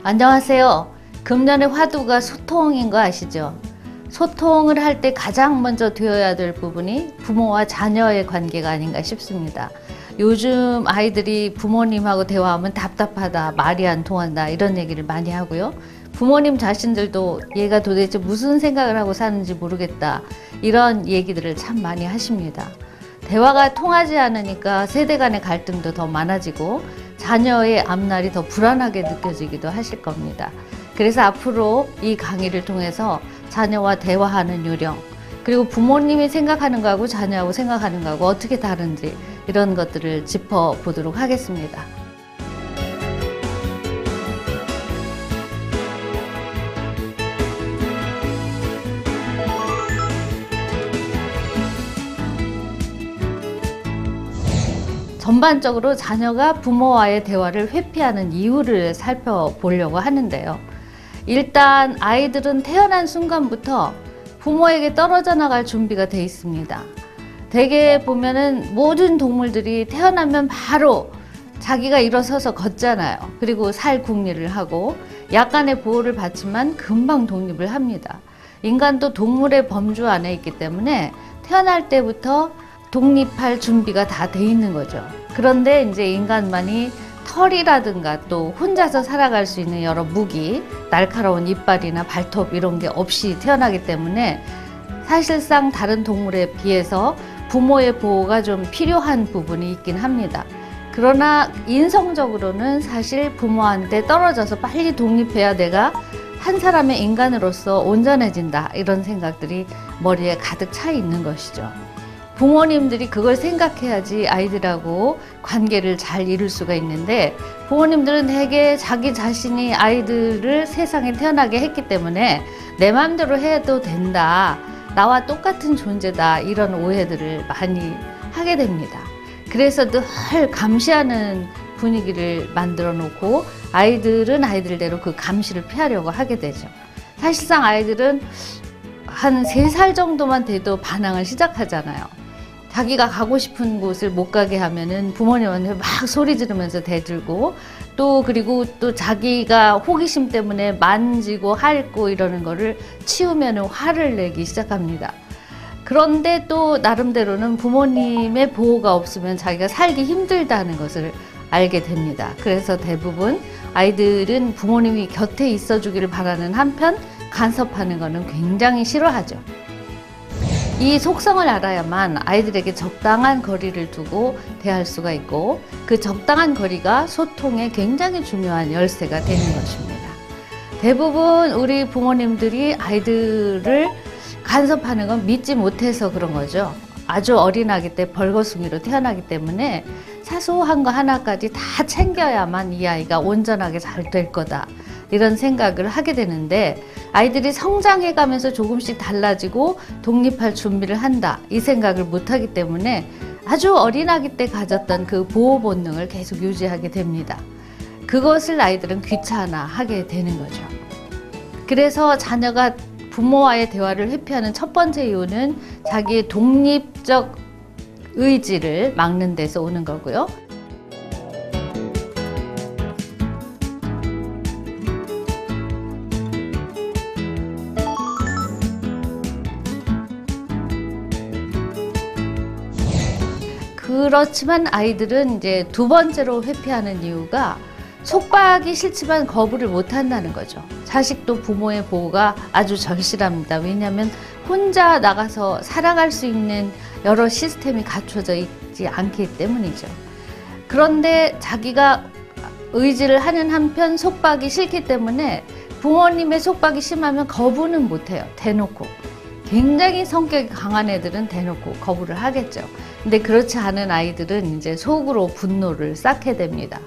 안녕하세요. 금년의 화두가 소통인 거 아시죠? 소통을 할 때 가장 먼저 되어야 될 부분이 부모와 자녀의 관계가 아닌가 싶습니다. 요즘 아이들이 부모님하고 대화하면 답답하다, 말이 안 통한다 이런 얘기를 많이 하고요. 부모님 자신들도 얘가 도대체 무슨 생각을 하고 사는지 모르겠다 이런 얘기들을 참 많이 하십니다. 대화가 통하지 않으니까 세대 간의 갈등도 더 많아지고 자녀의 앞날이 더 불안하게 느껴지기도 하실 겁니다. 그래서 앞으로 이 강의를 통해서 자녀와 대화하는 요령, 그리고 부모님이 생각하는 거하고 자녀하고 생각하는 거하고 어떻게 다른지 이런 것들을 짚어보도록 하겠습니다. 전반적으로 자녀가 부모와의 대화를 회피하는 이유를 살펴보려고 하는데요. 일단 아이들은 태어난 순간부터 부모에게 떨어져 나갈 준비가 돼 있습니다. 대개 보면은 모든 동물들이 태어나면 바로 자기가 일어서서 걷잖아요. 그리고 살궁리를 하고 약간의 보호를 받지만 금방 독립을 합니다. 인간도 동물의 범주 안에 있기 때문에 태어날 때부터 독립할 준비가 다 돼 있는 거죠. 그런데 이제 인간만이 털이라든가 또 혼자서 살아갈 수 있는 여러 무기, 날카로운 이빨이나 발톱 이런 게 없이 태어나기 때문에 사실상 다른 동물에 비해서 부모의 보호가 좀 필요한 부분이 있긴 합니다. 그러나 인성적으로는 사실 부모한테 떨어져서 빨리 독립해야 내가 한 사람의 인간으로서 온전해진다 이런 생각들이 머리에 가득 차 있는 것이죠. 부모님들이 그걸 생각해야지 아이들하고 관계를 잘 이룰 수가 있는데 부모님들은 대개 자기 자신이 아이들을 세상에 태어나게 했기 때문에 내 마음대로 해도 된다, 나와 똑같은 존재다 이런 오해들을 많이 하게 됩니다. 그래서 늘 감시하는 분위기를 만들어 놓고 아이들은 아이들대로 그 감시를 피하려고 하게 되죠. 사실상 아이들은 한 3살 정도만 돼도 반항을 시작하잖아요. 자기가 가고 싶은 곳을 못 가게 하면은 부모님한테 막 소리 지르면서 대들고 그리고 또 자기가 호기심 때문에 만지고 핥고 이러는 거를 치우면은 화를 내기 시작합니다. 그런데 또 나름대로는 부모님의 보호가 없으면 자기가 살기 힘들다는 것을 알게 됩니다. 그래서 대부분 아이들은 부모님이 곁에 있어 주기를 바라는 한편 간섭하는 거는 굉장히 싫어하죠. 이 속성을 알아야만 아이들에게 적당한 거리를 두고 대할 수가 있고 그 적당한 거리가 소통에 굉장히 중요한 열쇠가 되는 것입니다. 대부분 우리 부모님들이 아이들을 간섭하는 건 믿지 못해서 그런 거죠. 아주 어린 아기 때 벌거숭이로 태어나기 때문에 사소한 거 하나까지 다 챙겨야만 이 아이가 온전하게 잘 될 거다 이런 생각을 하게 되는데 아이들이 성장해 가면서 조금씩 달라지고 독립할 준비를 한다 이 생각을 못하기 때문에 아주 어린 아기 때 가졌던 그 보호 본능을 계속 유지하게 됩니다. 그것을 아이들은 귀찮아하게 되는 거죠. 그래서 자녀가 부모와의 대화를 회피하는 첫 번째 이유는 자기의 독립적 의지를 막는 데서 오는 거고요. 그렇지만 아이들은 이제 두 번째로 회피하는 이유가 속박이 싫지만 거부를 못 한다는 거죠. 자식도 부모의 보호가 아주 절실합니다. 왜냐하면 혼자 나가서 살아갈 수 있는 여러 시스템이 갖춰져 있지 않기 때문이죠. 그런데 자기가 의지를 하는 한편 속박이 싫기 때문에 부모님의 속박이 심하면 거부는 못해요. 대놓고. 굉장히 성격이 강한 애들은 대놓고 거부를 하겠죠. 근데 그렇지 않은 아이들은 이제 속으로 분노를 쌓게 됩니다.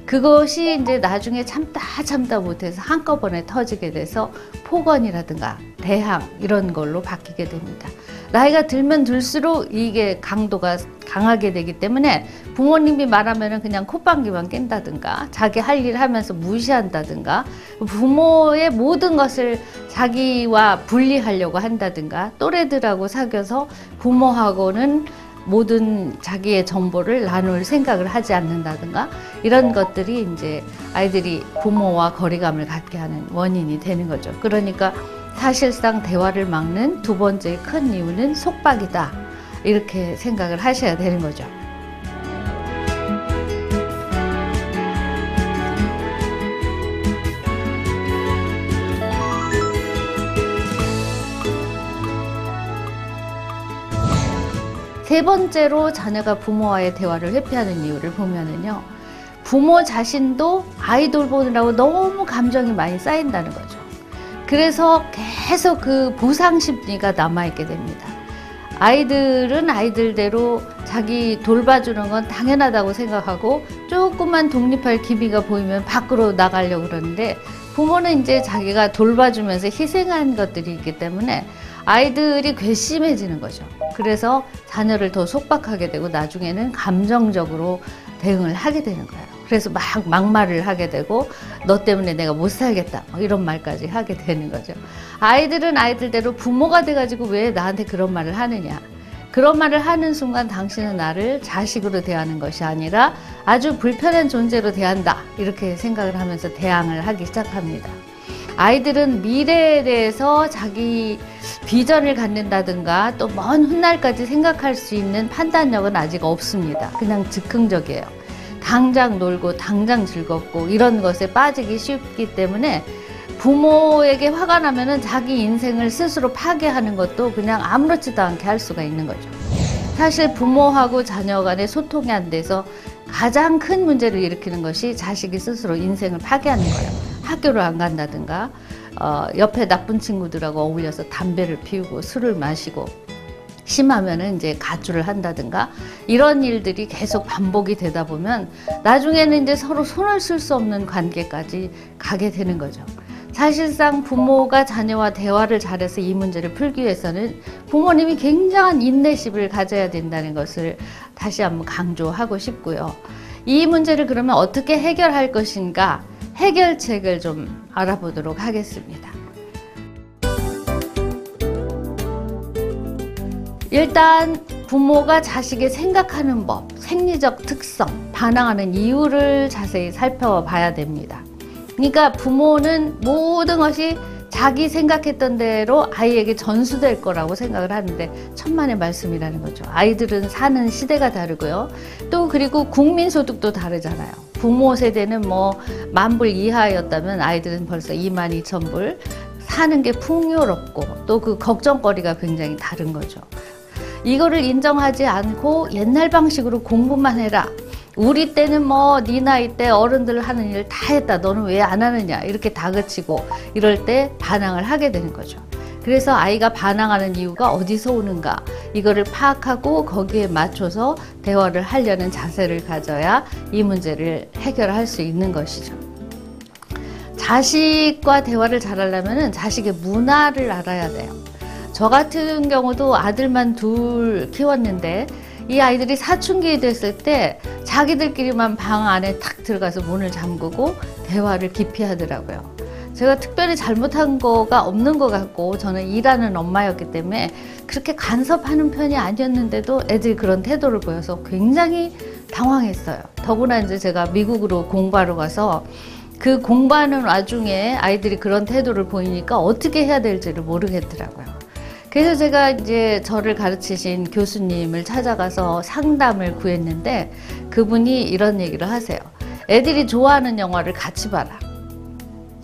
그것이 이제 나중에 참다 못해서 한꺼번에 터지게 돼서 폭언이라든가 대항 이런 걸로 바뀌게 됩니다. 나이가 들면 들수록 이게 강도가 강하게 되기 때문에 부모님이 말하면 그냥 콧방귀만 낀다든가 자기 할 일 하면서 무시한다든가 부모의 모든 것을 자기와 분리하려고 한다든가 또래들하고 사귀어서 부모하고는 모든 자기의 정보를 나눌 생각을 하지 않는다든가 이런 것들이 이제 아이들이 부모와 거리감을 갖게 하는 원인이 되는 거죠. 그러니까 사실상 대화를 막는 두 번째 큰 이유는 속박이다. 이렇게 생각을 하셔야 되는 거죠. 세 번째로 자녀가 부모와의 대화를 회피하는 이유를 보면은요, 부모 자신도 아이 돌보느라고 너무 감정이 많이 쌓인다는 거죠. 그래서 계속 그 보상 심리가 남아있게 됩니다. 아이들은 아이들대로 자기 돌봐주는 건 당연하다고 생각하고 조금만 독립할 기미가 보이면 밖으로 나가려고 그러는데, 부모는 이제 자기가 돌봐주면서 희생한 것들이 있기 때문에 아이들이 괘씸해지는 거죠. 그래서 자녀를 더 속박하게 되고 나중에는 감정적으로 대응을 하게 되는 거예요. 그래서 막 막말을 하게 되고 너 때문에 내가 못 살겠다 이런 말까지 하게 되는 거죠. 아이들은 아이들대로 부모가 돼가지고 왜 나한테 그런 말을 하느냐. 그런 말을 하는 순간 당신은 나를 자식으로 대하는 것이 아니라 아주 불편한 존재로 대한다. 이렇게 생각을 하면서 대항을 하기 시작합니다. 아이들은 미래에 대해서 자기 비전을 갖는다든가 또 먼 훗날까지 생각할 수 있는 판단력은 아직 없습니다. 그냥 즉흥적이에요. 당장 놀고 당장 즐겁고 이런 것에 빠지기 쉽기 때문에 부모에게 화가 나면은 자기 인생을 스스로 파괴하는 것도 그냥 아무렇지도 않게 할 수가 있는 거죠. 사실 부모하고 자녀 간의 소통이 안 돼서 가장 큰 문제를 일으키는 것이 자식이 스스로 인생을 파괴하는 거예요. 학교를 안 간다든가 옆에 나쁜 친구들하고 어울려서 담배를 피우고 술을 마시고 심하면은 이제 가출을 한다든가 이런 일들이 계속 반복이 되다 보면 나중에는 이제 서로 손을 쓸 수 없는 관계까지 가게 되는 거죠. 사실상 부모가 자녀와 대화를 잘해서 이 문제를 풀기 위해서는 부모님이 굉장한 인내심을 가져야 된다는 것을 다시 한번 강조하고 싶고요. 이 문제를 그러면 어떻게 해결할 것인가 해결책을 좀 알아보도록 하겠습니다. 일단 부모가 자식의 생각하는 법, 생리적 특성, 반항하는 이유를 자세히 살펴봐야 됩니다. 그러니까 부모는 모든 것이 자기 생각했던 대로 아이에게 전수될 거라고 생각을 하는데 천만의 말씀이라는 거죠. 아이들은 사는 시대가 다르고요. 또 그리고 국민소득도 다르잖아요. 부모 세대는 뭐 10,000불 이하였다면 아이들은 벌써 22,000불 사는 게 풍요롭고 또 그 걱정거리가 굉장히 다른 거죠. 이거를 인정하지 않고 옛날 방식으로 공부만 해라. 우리 때는 뭐 네 나이 때 어른들 하는 일 다 했다. 너는 왜 안 하느냐. 이렇게 다그치고 이럴 때 반항을 하게 되는 거죠. 그래서 아이가 반항하는 이유가 어디서 오는가. 이거를 파악하고 거기에 맞춰서 대화를 하려는 자세를 가져야 이 문제를 해결할 수 있는 것이죠. 자식과 대화를 잘하려면 자식의 문화를 알아야 돼요. 저 같은 경우도 아들만 둘 키웠는데 이 아이들이 사춘기 됐을 때 자기들끼리만 방 안에 탁 들어가서 문을 잠그고 대화를 깊이 하더라고요. 제가 특별히 잘못한 거가 없는 것 같고 저는 일하는 엄마였기 때문에 그렇게 간섭하는 편이 아니었는데도 애들이 그런 태도를 보여서 굉장히 당황했어요. 더구나 이제 제가 미국으로 공부하러 가서 그 공부하는 와중에 아이들이 그런 태도를 보이니까 어떻게 해야 될지를 모르겠더라고요. 그래서 제가 이제 저를 가르치신 교수님을 찾아가서 상담을 구했는데 그분이 이런 얘기를 하세요. 애들이 좋아하는 영화를 같이 봐라.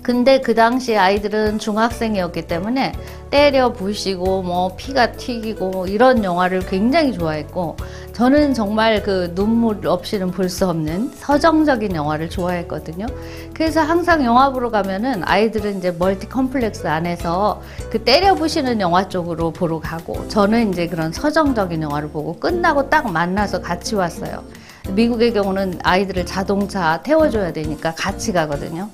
근데 그 당시에 아이들은 중학생이었기 때문에 때려 부시고 뭐 피가 튀기고 이런 영화를 굉장히 좋아했고 저는 정말 그 눈물 없이는 볼 수 없는 서정적인 영화를 좋아했거든요. 그래서 항상 영화 보러 가면은 아이들은 이제 멀티 컴플렉스 안에서 그 때려 부시는 영화 쪽으로 보러 가고 저는 이제 그런 서정적인 영화를 보고 끝나고 딱 만나서 같이 왔어요. 미국의 경우는 아이들을 자동차 태워줘야 되니까 같이 가거든요.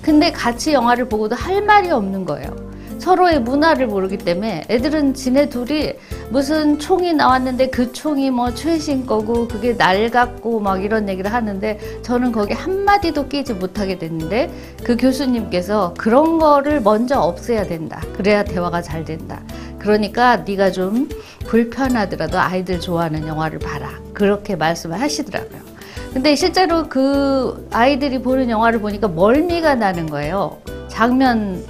근데 같이 영화를 보고도 할 말이 없는 거예요. 서로의 문화를 모르기 때문에 애들은 지네 둘이 무슨 총이 나왔는데 그 총이 뭐 최신 거고 그게 낡았고 막 이런 얘기를 하는데 저는 거기 한마디도 끼지 못하게 됐는데 그 교수님께서 그런 거를 먼저 없애야 된다. 그래야 대화가 잘 된다. 그러니까 네가 좀 불편하더라도 아이들 좋아하는 영화를 봐라. 그렇게 말씀을 하시더라고요. 근데 실제로 그 아이들이 보는 영화를 보니까 멀미가 나는 거예요. 화면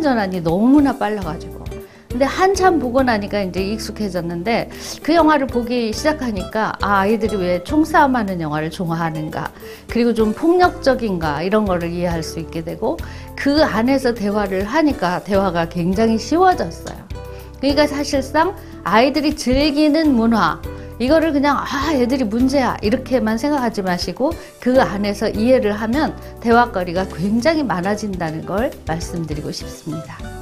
전환이 너무나 빨라가지고. 근데 한참 보고 나니까 이제 익숙해졌는데 그 영화를 보기 시작하니까 아이들이 왜 총싸움하는 영화를 좋아하는가, 그리고 좀 폭력적인가, 이런 거를 이해할 수 있게 되고, 그 안에서 대화를 하니까 대화가 굉장히 쉬워졌어요. 그러니까 사실상 아이들이 즐기는 문화, 이거를 그냥 애들이 문제야 이렇게만 생각하지 마시고 그 안에서 이해를 하면 대화거리가 굉장히 많아진다는 걸 말씀드리고 싶습니다.